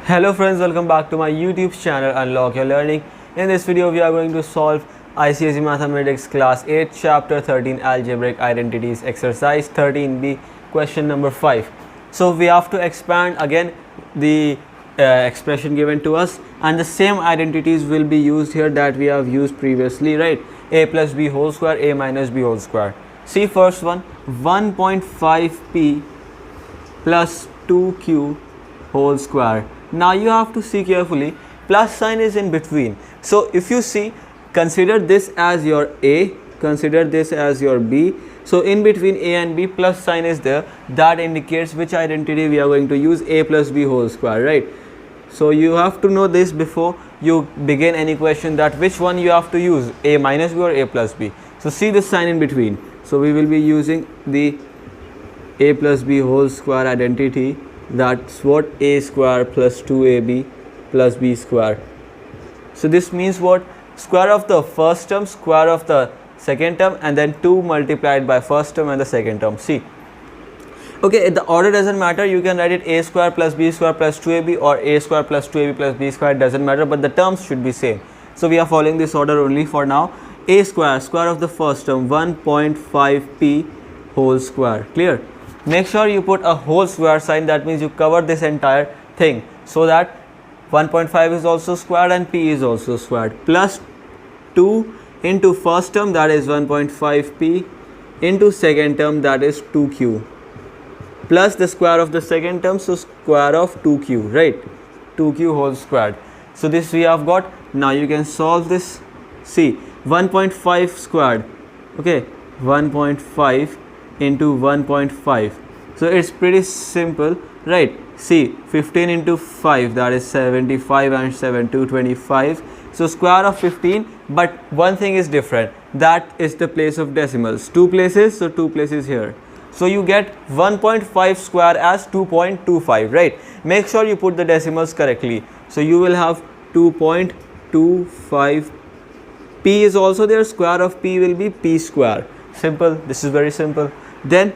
Hello friends, welcome back to my YouTube channel Unlock Your Learning. In this video we are going to solve ICSE Mathematics Class 8 Chapter 13 Algebraic Identities Exercise 13b question number 5. So we have to expand again the expression given to us, and the same identities will be used here that we have used previously, right? A plus b whole square, a minus b whole square. See first one, 1.5p plus 2q whole square. Now you have to see carefully, plus sign is in between. So if you see, consider this as your A, consider this as your B. So in between A and B, plus sign is there. That indicates which identity we are going to use, A plus B whole square, right? So you have to know this before you begin any question, that which one you have to use, A minus B or A plus B. So see this sign in between. So we will be using the A plus B whole square identity. That's what, a square plus 2ab plus b square. So this means what, square of the first term, square of the second term, and then 2 multiplied by first term and the second term. See, okay, the order doesn't matter. You can write it a square plus b square plus 2ab or a square plus 2ab plus b square, doesn't matter, but the terms should be same. So we are following this order only for now. A square, square of the first term, 1.5p whole square. Clear? Make sure you put a whole square sign, that means you cover this entire thing, so that 1.5 is also squared and p is also squared, plus 2 into first term, that is 1.5p, into second term, that is 2q, plus the square of the second term, so square of 2q, right? 2q whole squared. So this we have got. Now you can solve this. See, 1.5 squared, okay, 1.5 into 1.5, so it's pretty simple, right? See, 15 into 5, that is 75, and 7 225. So square of 15, but one thing is different, that is the place of decimals, 2 places, so 2 places here. So you get 1.5 square as 2.25, right? Make sure you put the decimals correctly. So you will have 2.25. P is also there, square of p will be p square. Simple, this is very simple. Then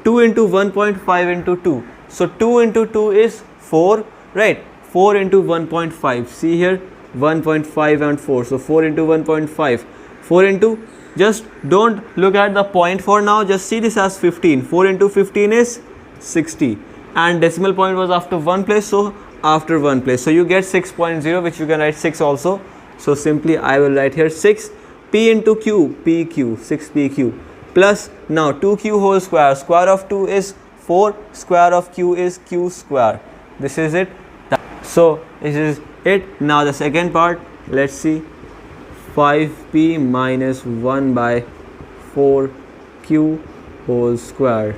2 into 1.5 into 2, so 2 into 2 is 4, right? 4 into 1.5, see here, 1.5 and 4, so 4 into 1.5, 4 into, just don't look at the point for now, just see this as 15. 4 into 15 is 60, and decimal point was after one place, so after one place, so you get 6.0, which you can write 6 also. So simply I will write here 6 p into q, pq, 6pq, plus now 2q whole square, square of 2 is 4, square of q is q square. This is it. So this is it. Now the second part, let's see, 5p minus 1 by 4q whole square,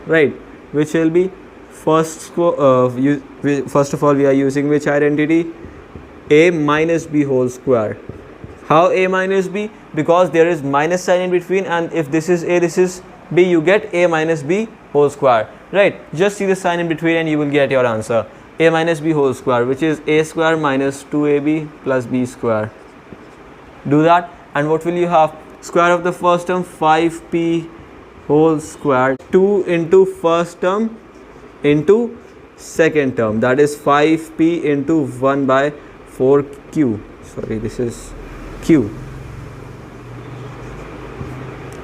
right? Which will be first of all we are using which identity, a minus b whole square. How a minus b? Because there is minus sign in between, and if this is a, this is b, you get a minus b whole square, right? Just see the sign in between and you will get your answer, a minus b whole square, which is a square minus 2ab plus b square. Do that, and what will you have? Square of the first term, 5p whole square, 2 into first term into second term, that is 5p into 1 by 4q, sorry, this is q,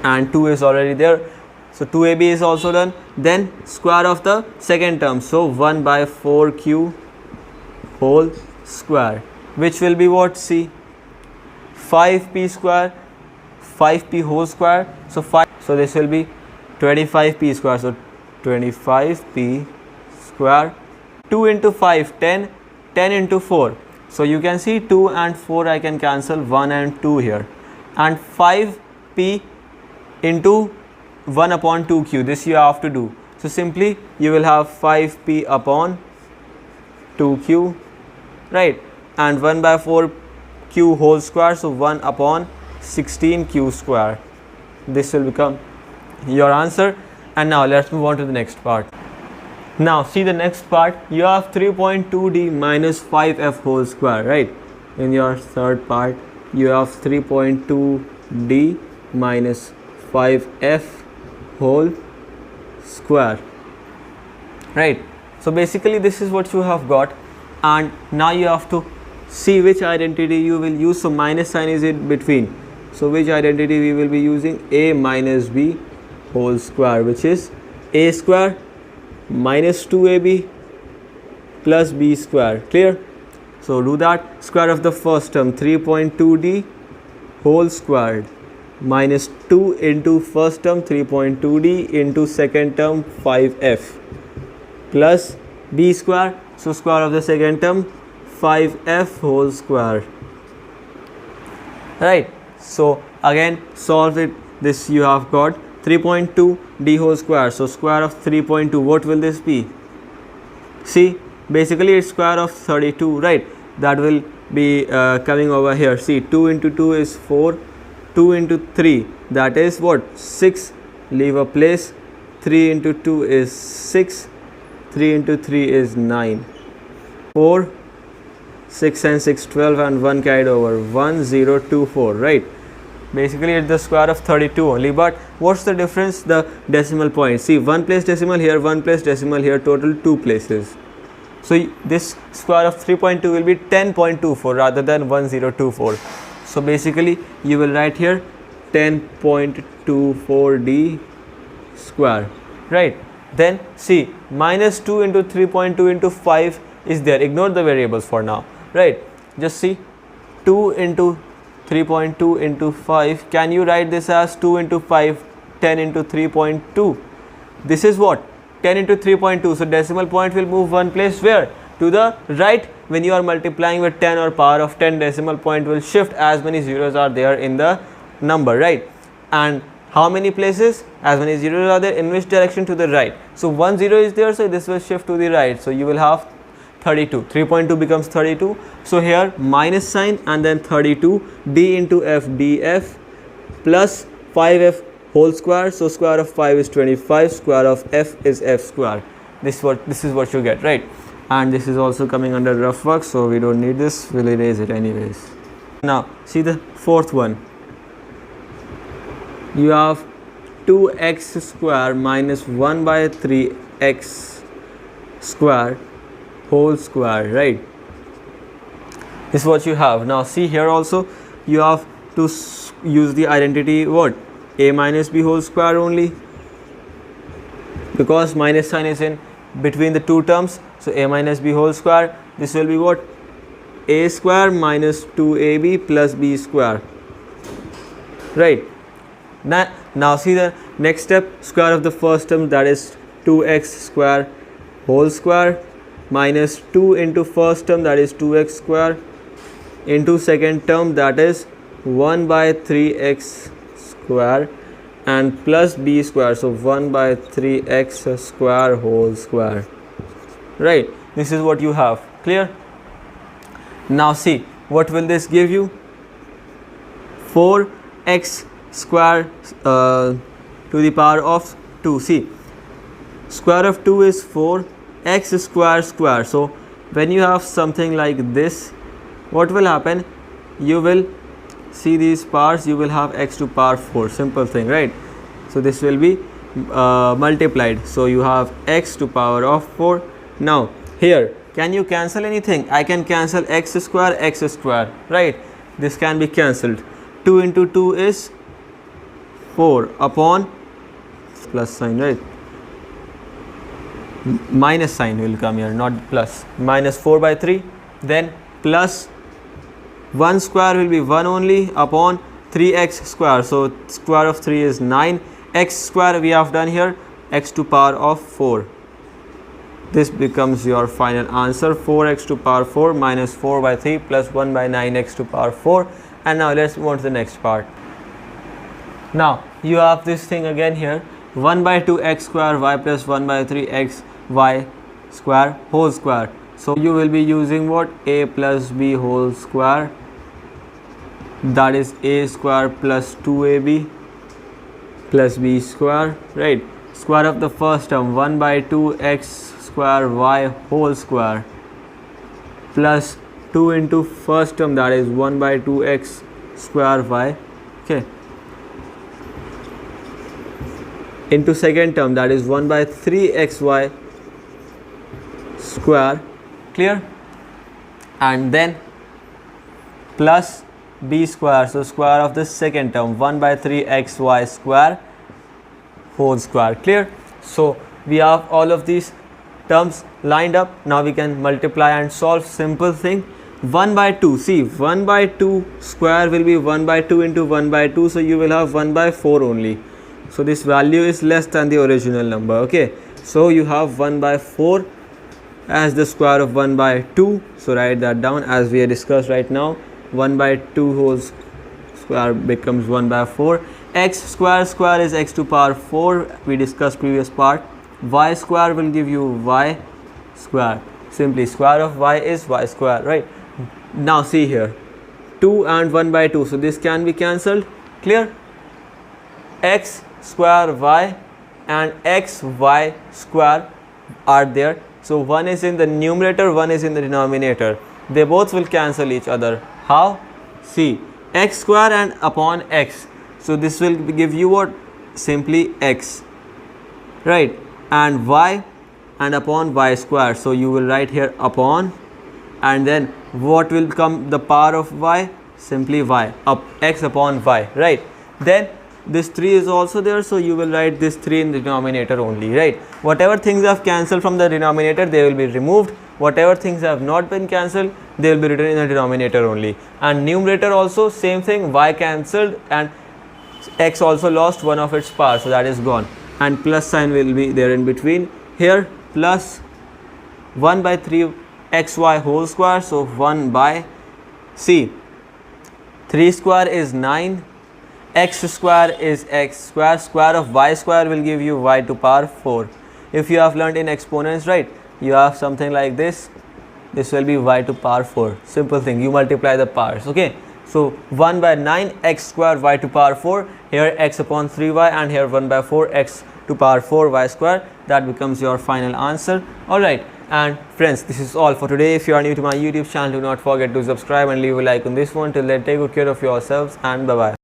and 2 is already there, so 2ab is also done. Then square of the second term, so 1 by 4q whole square, which will be what? See, 5p square, 5p whole square, so 5, so this will be 25p square, so 25p square, 2 into 5, 10, 10 into 4, so you can see 2 and 4 I can cancel, 1 and 2 here, and 5p into 1 upon 2q, this you have to do. So simply you will have 5p upon 2q, right? And 1 by 4q whole square, so 1 upon 16q square. This will become your answer. And now let's move on to the next part. Now see the next part, you have 3.2d minus 5f whole square, right? In your third part, you have 3.2d minus 5f whole square, right? So basically this is what you have got. and now you have to see which identity you will use. So minus sign is in between, so which identity we will be using? A minus b whole square, which is a square minus 2ab plus b square. Clear? So do that. Square of the first term 3.2d whole squared minus 2 into first term 3.2d into second term 5f plus b square. So square of the second term 5f whole square. Right. So again solve it. This you have got 3.2 d whole square. So square of 3.2, what will this be? See, basically it's square of 32, right? That will be coming over here. See, 2 into 2 is 4, 2 into 3, that is what? 6. Leave a place. 3 into 2 is 6, 3 into 3 is 9, 4, 6 and 6, 12, and 1 carried over, 1024, right? Basically it's the square of 32 only, but what's the difference? The decimal point. See, 1 place decimal here, 1 place decimal here, total 2 places. So this square of 3.2 will be 10.24 rather than 1024. So basically you will write here 10.24d square, right? Then see, minus 2 into 3.2 into 5 is there. Ignore the variables for now, right? Just see, 2 into 3.2 into 5. Can you write this as 2 into 5, 10 into 3.2? This is what? 10 into 3.2. So decimal point will move one place, where? To the right. When you are multiplying with 10 or power of 10, decimal point will shift as many zeros are there in the number, right? And how many places? As many zeros are there. In which direction? To the right. So 1 0 is there, so this will shift to the right. So you will have 32. 3.2 becomes 32. So here minus sign and then 32, d into f df plus 5f whole square. So square of 5 is 25, square of f is f square. This is what you get, right? And this is also coming under rough work, so we don't need this, we'll erase it anyways. Now see the fourth one. You have 2x square minus 1 by 3x square whole square, right? This is what you have. Now see here also you have to use the identity what? A minus b whole square only, because minus sign is in between the two terms. So a minus b whole square, this will be what? A square minus 2ab plus b square, right? Now see the next step. Square of the first term, that is 2x square whole square minus 2 into first term, that is 2x square, into second term, that is 1 by 3x square, and plus b square. So 1 by 3x square whole square, right? This is what you have. Clear? Now see, what will this give you? 4x square to the power of 2. See, square of 2 is 4, x square square. So when you have something like this, what will happen? You will see these powers, you will have x to power 4. Simple thing, right? So this will be multiplied. So you have x to power of 4. Now here, can you cancel anything? I can cancel x square, right? This can be cancelled. 2 into 2 is 4 upon plus sign, right? Minus sign will come here, not plus. Minus 4 by 3, then plus 1 square will be 1 only upon 3x square. So square of 3 is 9. X square we have done here, x to power of 4. This becomes your final answer. 4x to power 4 minus 4 by 3 plus 1 by 9x to power 4. And now let's move on to the next part. Now you have this thing again here, 1 by 2 x square y plus 1 by 3 x y square whole square. So you will be using what? A plus b whole square, that is a square plus 2ab plus b square, right? Square of the first term 1 by 2 x square y whole square plus 2 into first term, that is 1 by 2 x square y, okay, into second term, that is 1 by 3 xy square. Clear? and then plus b square, so square of the second term 1 by 3 xy square whole square. Clear? So we have all of these terms lined up. Now we can multiply and solve. Simple thing, 1 by 2, see 1 by 2 square will be 1 by 2 into 1 by 2, so you will have 1 by 4 only. So this value is less than the original number. Okay, so you have 1 by 4 as the square of 1 by 2, so write that down as we discussed right now. 1 by 2 whole square becomes 1 by 4. X square is x to power 4, we discussed previous part. Y square will give you y square, simply square of y is y square, right? Now see here, 2 and 1 by 2, so this can be cancelled. Clear? X square y and x y square are there, so one is in the numerator, one is in the denominator, they both will cancel each other. How? See, x square and upon x, so this will give you what? Simply x, right? And y and upon y square, so you will write here upon, and then what will come the power of y? Simply y, up x upon y, right? Then this 3 is also there, so you will write this 3 in the denominator only, right? Whatever things have cancelled from the denominator, they will be removed. Whatever things have not been cancelled, they will be written in the denominator only. And numerator also same thing, y cancelled and x also lost one of its power, so that is gone, and plus sign will be there in between. Here plus 1 by 3 xy whole square, so 1 by, see 3 square is 9, x square is x square, square of y square will give you y to power 4. If you have learned in exponents, right, you have something like this, this will be y to power 4. Simple thing, you multiply the powers. Okay, so 1 by 9 x square y to power 4, here x upon 3y, and here 1 by 4 x to power 4 y square. That becomes your final answer. Alright, and friends, this is all for today. If you are new to my YouTube channel, do not forget to subscribe and leave a like on this one. Till then, take good care of yourselves and bye bye.